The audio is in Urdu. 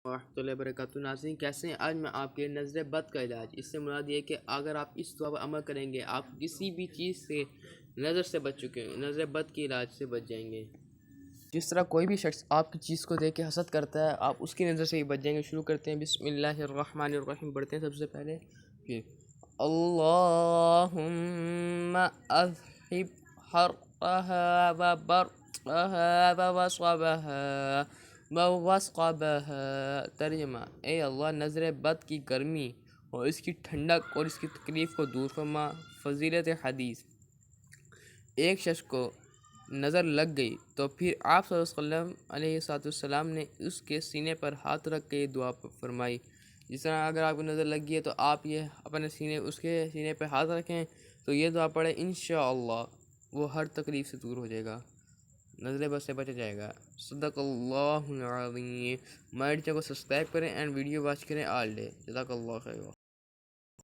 ورحمۃ اللہ وبرکاتہ۔ ناظرین کیسے ہیں؟ آج میں آپ کے نظر بد کا علاج، اس سے مراد یہ ہے کہ اگر آپ اس دعا پر عمل کریں گے آپ کسی بھی چیز سے نظر سے بچ چکے ہیں، نظر بد کے علاج سے بچ جائیں گے۔ جس طرح کوئی بھی شخص آپ کی چیز کو دیکھ کے حسد کرتا ہے، آپ اس کی نظر سے ہی بچ جائیں گے۔ شروع کرتے ہیں، بسم اللہ الرحمن الرحیم پڑھتے ہیں سب سے پہلے، پھر اللہم اذہب حرها وبرئها ووسقبها۔ ترجمہ: اے اللہ، نظر بد کی گرمی اور اس کی ٹھنڈک اور اس کی تکلیف کو دور فرما۔ فضیلت حدیث: ایک شخص کو نظر لگ گئی تو پھر آپ صلی اللہ علیہ وسلم نے اس کے سینے پر ہاتھ رکھ کے یہ دعا فرمائی۔ جس طرح اگر آپ کو نظر لگ گئی ہے تو آپ یہ اپنے اس کے سینے پہ ہاتھ رکھیں تو یہ دعا پڑھیں، انشاءاللہ وہ ہر تکلیف سے دور ہو جائے گا، نظر بد سے بچا جائے گا۔ صدق اللہ العظیم۔ ہمارے چینل کو سبسکرائب کریں اینڈ ویڈیو واچ کریں آل ڈے۔ جزاک اللہ خیر۔